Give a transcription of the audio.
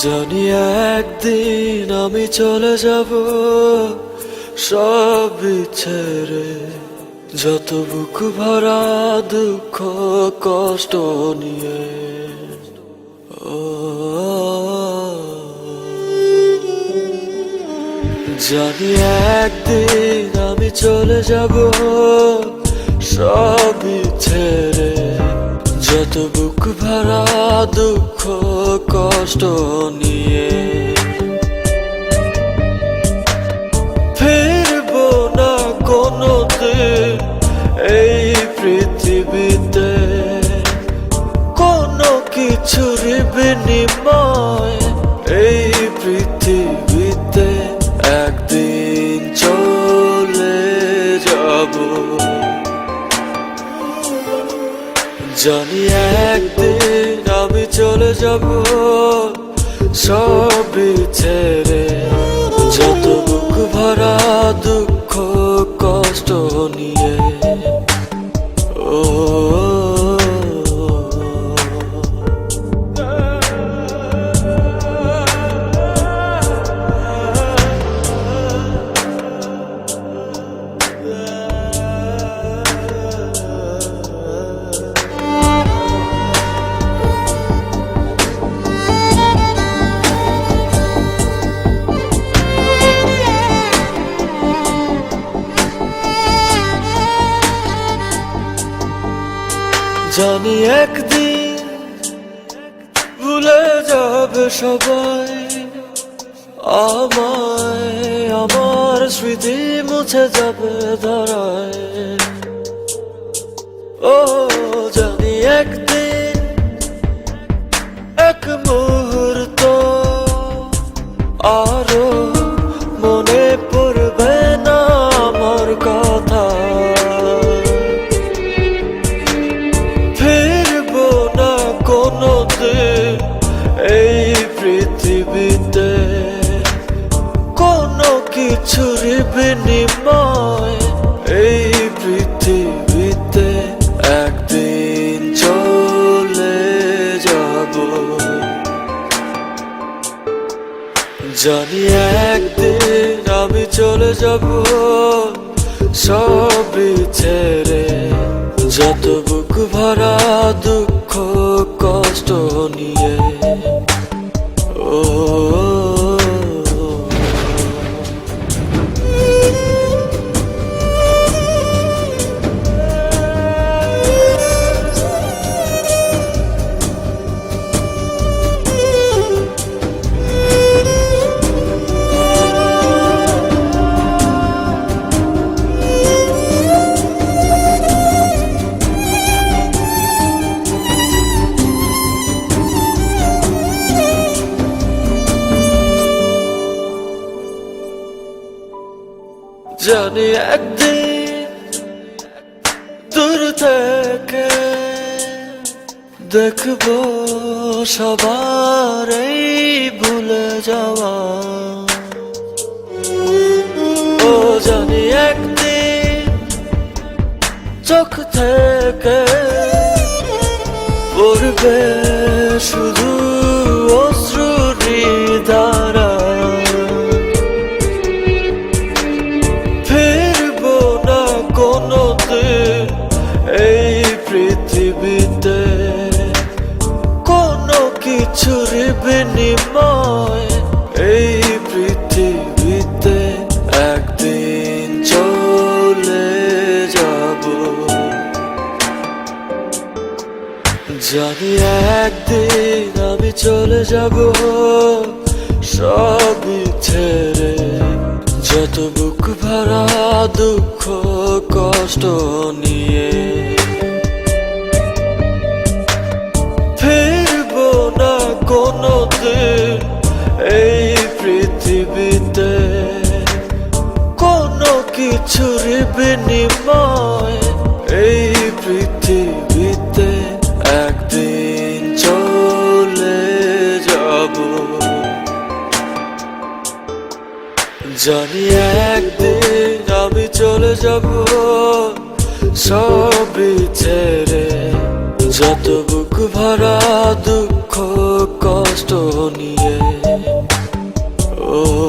জানি একদিন আমি চলে যাব সব ছেড়ে, যত বুক ভরা দুঃখ কষ্ট নিয়ে। ও জানি একদিন আমি চলে যাব সব ছেড়ে, যত বুক ভরা দুঃখ কষ্ট নিয়ে। ফিরবো না কোনোদিন এই পৃথিবীতে, কোনো কিছুর বিনিময় এই পৃথিবীতে একদিন চলে যাব। জানি একদিন আমি চলে যাব সব ছেড়ে, যত বুক ভরা দুঃখ কষ্ট নিয়ে। ও জানি একদিন ভুলে যাবে সবাই আমায়, আমার স্মৃতি মুছে যাবে ধরায়। ও জানি একদিন এক মুহূর্ত আরো মনে পড়বে না আমার কথা। এই পৃথিবীতে কোনো কিছুর বিনিময় এই পৃথিবীতে একদিন চলে যাব। জানি একদিন আমি চলে যাব সব ছেড়ে, যত বুক ভরা দুঃখ কষ্ট নিয়ে। ও জানি একদিন দূর থেকে দেখবো সবার এই ভুলে যাওয়া। ও জানি একদিন চোখ থেকে পড়বে শুধু অশ্রুরি ধারা। এই পৃথিবীতে কোনো কিছুর বিনিময় এই পৃথিবীতে একদিন চলে যাব। জানি একদিন আমি চলে যাব সব ছেড়ে, যত বুক ভরা দুঃখ কষ্ট নিয়ে। ফিরবো না কোনোদিন এই পৃথিবীতে কোনো কিছুর বিনিময় এই পৃথিবীতে একদিন চলে যাব। জানি একদিন আমি চলে যাব সব ছেড়ে, যত বুক ভরা দুঃখ কষ্ট কষ্ট নিয়ে ও